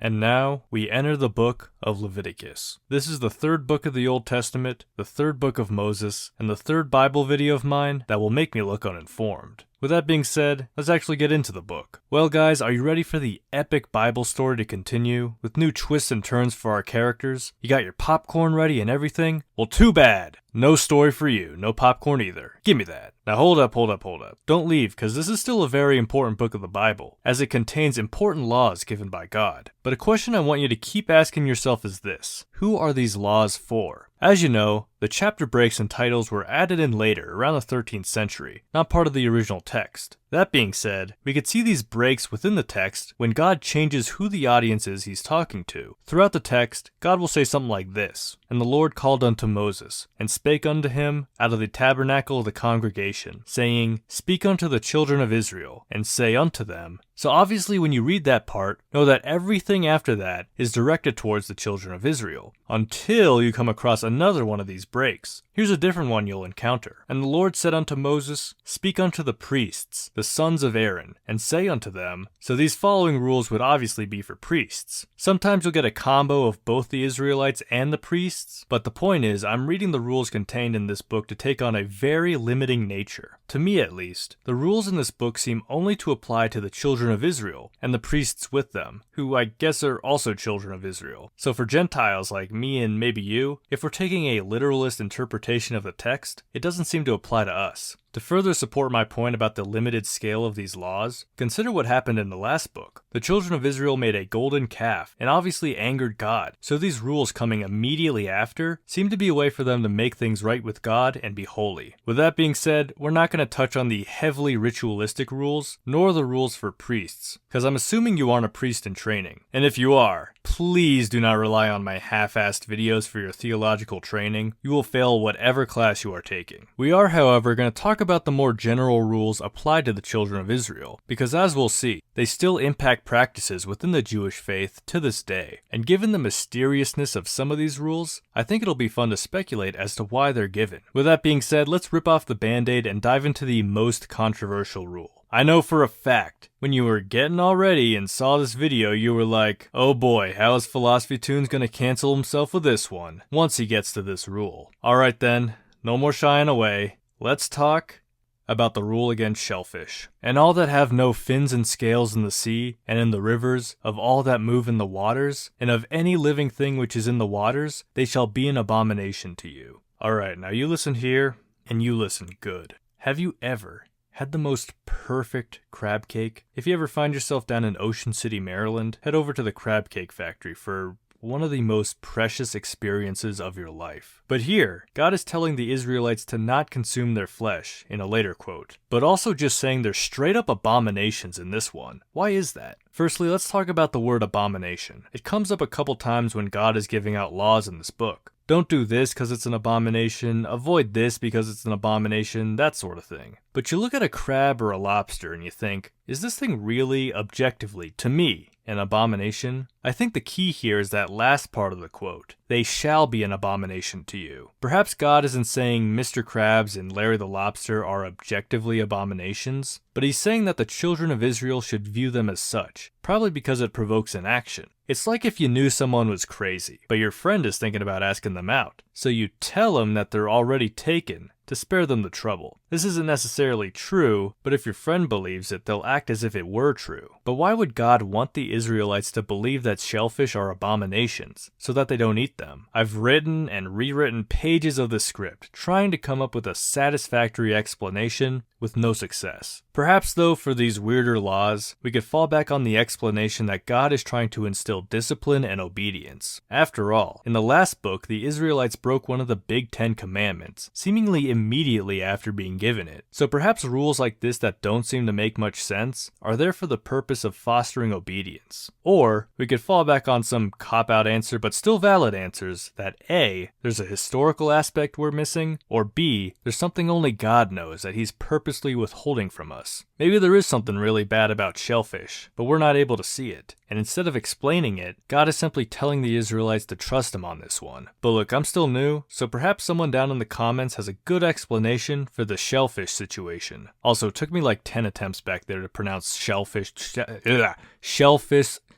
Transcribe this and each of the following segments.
And now, we enter the book of Leviticus. This is the third book of the Old Testament, the third book of Moses, and the third Bible video of mine that will make me look uninformed. With that being said, let's actually get into the book. Well guys, are you ready for the epic Bible story to continue, with new twists and turns for our characters? You got your popcorn ready and everything? Well, too bad! No story for you, no popcorn either. Give me that. Now hold up. Don't leave, because this is still a very important book of the Bible, as it contains important laws given by God. But a question I want you to keep asking yourself is this: who are these laws for? As you know, the chapter breaks and titles were added in later, around the 13th century, not part of the original text. That being said, we could see these breaks within the text when God changes who the audience is he's talking to. Throughout the text, God will say something like this: "And the Lord called unto Moses, and spake unto him out of the tabernacle of the congregation, saying, Speak unto the children of Israel, and say unto them." So obviously when you read that part, know that everything after that is directed towards the children of Israel, until you come across another one of these breaks. Here's a different one you'll encounter. "And the Lord said unto Moses, Speak unto the priests, the sons of Aaron, and say unto them." So these following rules would obviously be for priests. Sometimes you'll get a combo of both the Israelites and the priests, but the point is, I'm reading the rules contained in this book to take on a very limiting nature. To me at least, the rules in this book seem only to apply to the children of Israel, and the priests with them, who I guess are also children of Israel. So for Gentiles like me and maybe you, if we're taking a literalist interpretation of the text, it doesn't seem to apply to us. To further support my point about the limited scale of these laws, consider what happened in the last book. The children of Israel made a golden calf, and obviously angered God, so these rules coming immediately after seem to be a way for them to make things right with God and be holy. With that being said, we're not going to touch on the heavily ritualistic rules, nor the rules for priests, because I'm assuming you aren't a priest in training. And if you are, please do not rely on my half-assed videos for your theological training. You will fail whatever class you are taking. We are, however, going to talk about the more general rules applied to the children of Israel, because as we'll see, they still impact practices within the Jewish faith to this day. And given the mysteriousness of some of these rules, I think it'll be fun to speculate as to why they're given. With that being said, let's rip off the band-aid and dive into the most controversial rule. I know for a fact, when you were getting all ready and saw this video, you were like, oh boy, how is Philosophy Tunes gonna cancel himself with this one, once he gets to this rule. Alright then, no more shying away. Let's talk about the rule against shellfish. "And all that have no fins and scales in the sea, and in the rivers, of all that move in the waters, and of any living thing which is in the waters, they shall be an abomination to you." Alright, now you listen here, and you listen good. Have you ever had the most perfect crab cake? If you ever find yourself down in Ocean City, Maryland, head over to the crab cake factory for one of the most precious experiences of your life. But here, God is telling the Israelites to not consume their flesh, in a later quote, but also just saying they're straight up abominations in this one. Why is that? Firstly, let's talk about the word abomination. It comes up a couple times when God is giving out laws in this book. Don't do this because it's an abomination, avoid this because it's an abomination, that sort of thing. But you look at a crab or a lobster and you think, is this thing really, objectively, to me, an abomination? I think the key here is that last part of the quote. They shall be an abomination to you. Perhaps God isn't saying Mr. Krabs and Larry the Lobster are objectively abominations, but he's saying that the children of Israel should view them as such, probably because it provokes an action. It's like if you knew someone was crazy, but your friend is thinking about asking them out, so you tell them that they're already taken to spare them the trouble. This isn't necessarily true, but if your friend believes it, they'll act as if it were true. But why would God want the Israelites to believe that shellfish are abominations, so that they don't eat them? I've written and rewritten pages of the script, trying to come up with a satisfactory explanation, with no success. Perhaps though, for these weirder laws, we could fall back on the explanation that God is trying to instill discipline and obedience. After all, in the last book, the Israelites broke one of the big 10 commandments, seemingly immediately after being given it. So perhaps rules like this that don't seem to make much sense are there for the purpose of fostering obedience. Or we could fall back on some cop-out answer but still valid answers that A, there's a historical aspect we're missing, or B, there's something only God knows that he's purposely withholding from us. Maybe there is something really bad about shellfish, but we're not able to see it. And instead of explaining it, God is simply telling the Israelites to trust him on this one. But look, I'm still new, so perhaps someone down in the comments has a good explanation for the shellfish situation. Also, it took me like 10 attempts back there to pronounce shellfish.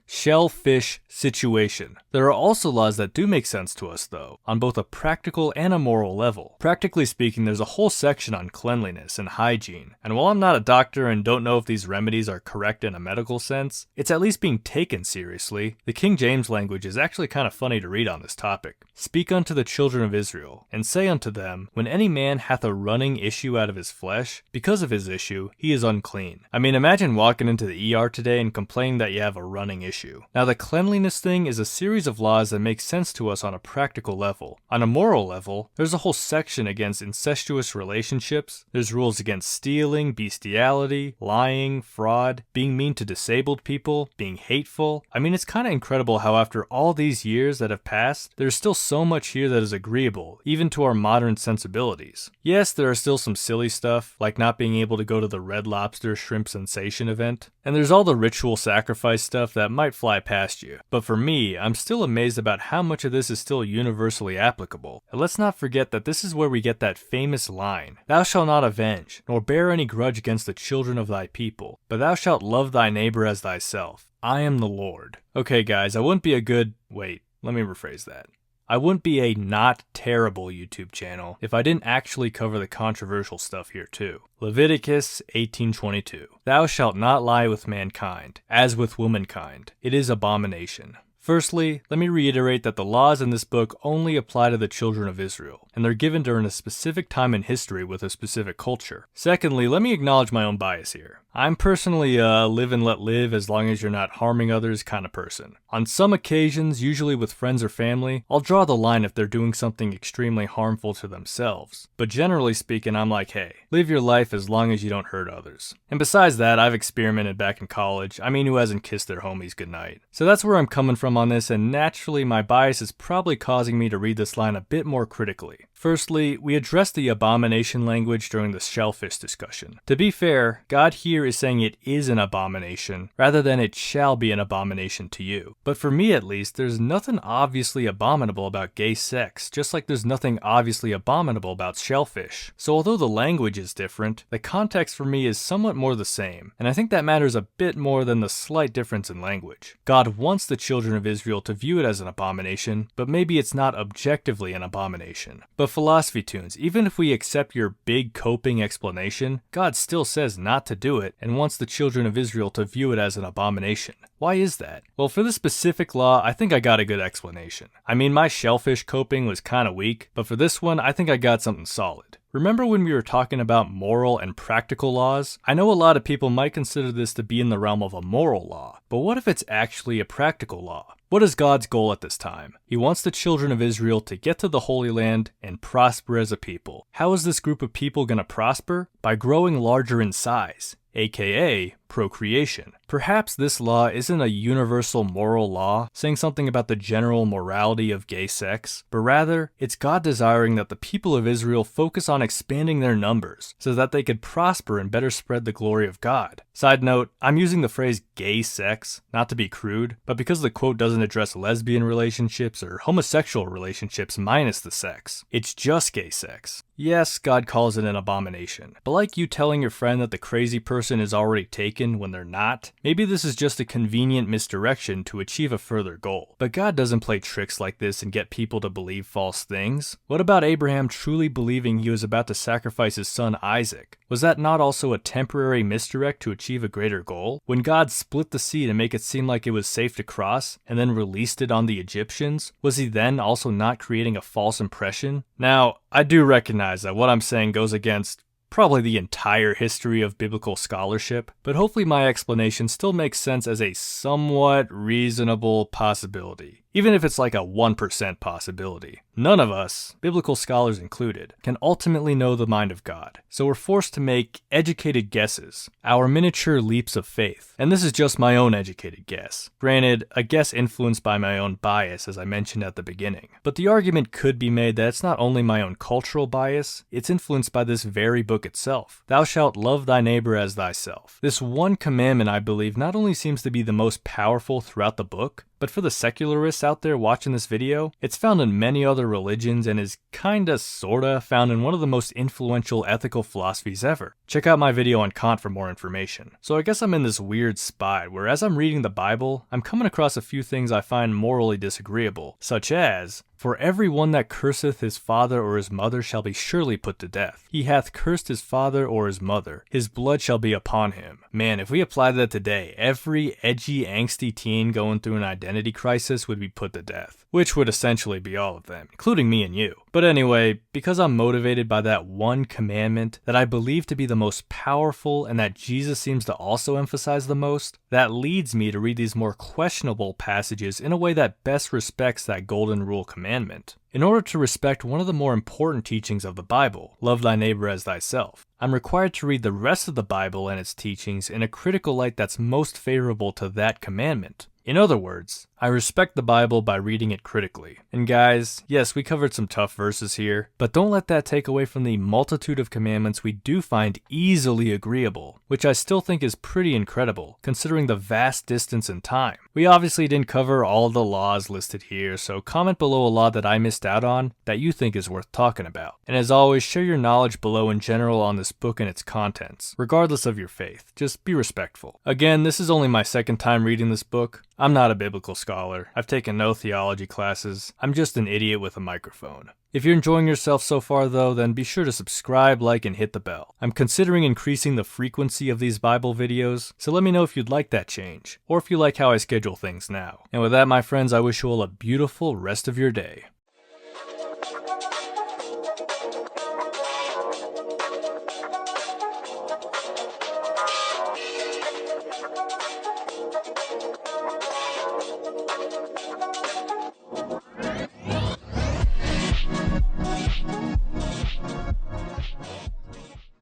shellfish situation. There are also laws that do make sense to us though, on both a practical and a moral level. Practically speaking, there's a whole section on cleanliness and hygiene, and while I'm not a doctor and don't know if these remedies are correct in a medical sense, it's at least being taken seriously. The King James language is actually kind of funny to read on this topic. Speak unto the children of Israel, and say unto them, when any man hath a running issue out of his flesh, because of his issue, he is unclean. I mean, imagine walking into the ER today and complaining that you have a running issue. Now, the cleanliness thing is a series of laws that make sense to us on a practical level. On a moral level, there's a whole section against incestuous relationships. There's rules against stealing, bestiality, lying, fraud, being mean to disabled people, being hateful. I mean, it's kind of incredible how after all these years that have passed, there's still so much here that is agreeable, even to our modern sensibilities. Yes, there are still some silly stuff, like not being able to go to the Red Lobster Shrimp Sensation event, and there's all the ritual sacrifice stuff that might fly past you. But for me, I'm still amazed about how much of this is still universally applicable. And let's not forget that this is where we get that famous line, "Thou shalt not avenge, nor bear any grudge against the children of thy people, but thou shalt love thy neighbor as thyself. I am the Lord." Okay guys, I wouldn't be a good... wait, let me rephrase that. I wouldn't be a not terrible YouTube channel if I didn't actually cover the controversial stuff here too. Leviticus 18:22. Thou shalt not lie with mankind, as with womankind. It is abomination. Firstly, let me reiterate that the laws in this book only apply to the children of Israel, and they're given during a specific time in history with a specific culture. Secondly, let me acknowledge my own bias here. I'm personally a live and let live as long as you're not harming others kind of person. On some occasions, usually with friends or family, I'll draw the line if they're doing something extremely harmful to themselves. But generally speaking, I'm like, hey, live your life as long as you don't hurt others. And besides that, I've experimented back in college. I mean, who hasn't kissed their homies goodnight? So that's where I'm coming from on this, and naturally my bias is probably causing me to read this line a bit more critically. Firstly, we addressed the abomination language during the shellfish discussion. To be fair, God here is saying it is an abomination, rather than it shall be an abomination to you. But for me at least, there's nothing obviously abominable about gay sex, just like there's nothing obviously abominable about shellfish. So although the language is different, the context for me is somewhat more the same, and I think that matters a bit more than the slight difference in language. God wants the children of Israel to view it as an abomination, but maybe it's not objectively an abomination. But philosophy tunes, even if we accept your big coping explanation, God still says not to do it and wants the children of Israel to view it as an abomination. Why is that? Well, for this specific law, I think I got a good explanation. I mean, my shellfish coping was kinda weak, but for this one, I think I got something solid. Remember when we were talking about moral and practical laws? I know a lot of people might consider this to be in the realm of a moral law, but what if it's actually a practical law? What is God's goal at this time? He wants the children of Israel to get to the Holy Land and prosper as a people. How is this group of people going to prosper? By growing larger in size, aka procreation. Perhaps this law isn't a universal moral law saying something about the general morality of gay sex, but rather it's God desiring that the people of Israel focus on expanding their numbers so that they could prosper and better spread the glory of God. Side note, I'm using the phrase gay sex, not to be crude, but because the quote doesn't address lesbian relationships or homosexual relationships minus the sex. It's just gay sex. Yes, God calls it an abomination, but like you telling your friend that the crazy person is already taken when they're not, maybe this is just a convenient misdirection to achieve a further goal. But God doesn't play tricks like this and get people to believe false things. What about Abraham truly believing he was about to sacrifice his son Isaac? Was that not also a temporary misdirect to achieve a greater goal? When God split the sea to make it seem like it was safe to cross, and then released it on the Egyptians, was he then also not creating a false impression? Now, I do recognize that what I'm saying goes against probably the entire history of biblical scholarship, but hopefully my explanation still makes sense as a somewhat reasonable possibility. Even if it's like a 1% possibility. None of us, biblical scholars included, can ultimately know the mind of God, so we're forced to make educated guesses, our miniature leaps of faith. And this is just my own educated guess. Granted, a guess influenced by my own bias, as I mentioned at the beginning. But the argument could be made that it's not only my own cultural bias, it's influenced by this very book itself. Thou shalt love thy neighbor as thyself. This one commandment, I believe, not only seems to be the most powerful throughout the book, but for the secularists out there watching this video, it's found in many other religions and is kinda sorta found in one of the most influential ethical philosophies ever. Check out my video on Kant for more information. So I guess I'm in this weird spot where as I'm reading the Bible, I'm coming across a few things I find morally disagreeable, such as, for every one that curseth his father or his mother shall be surely put to death. He hath cursed his father or his mother. His blood shall be upon him. Man, if we applied that today, every edgy, angsty teen going through an identity crisis would be put to death. Which would essentially be all of them, including me and you. But anyway, because I'm motivated by that one commandment that I believe to be the most powerful and that Jesus seems to also emphasize the most, that leads me to read these more questionable passages in a way that best respects that golden rule commandment. In order to respect one of the more important teachings of the Bible, love thy neighbor as thyself, I'm required to read the rest of the Bible and its teachings in a critical light that's most favorable to that commandment. In other words, I respect the Bible by reading it critically. And guys, yes, we covered some tough verses here, but don't let that take away from the multitude of commandments we do find easily agreeable, which I still think is pretty incredible, considering the vast distance in time. We obviously didn't cover all the laws listed here, so comment below a law that I missed out on that you think is worth talking about. And as always, share your knowledge below in general on this book and its contents, regardless of your faith. Just be respectful. Again, this is only my second time reading this book. I'm not a biblical scholar. I've taken no theology classes. I'm just an idiot with a microphone. If you're enjoying yourself so far though, then be sure to subscribe, like, and hit the bell. I'm considering increasing the frequency of these Bible videos, so let me know if you'd like that change, or if you like how I schedule things now. And with that, my friends, I wish you all a beautiful rest of your day.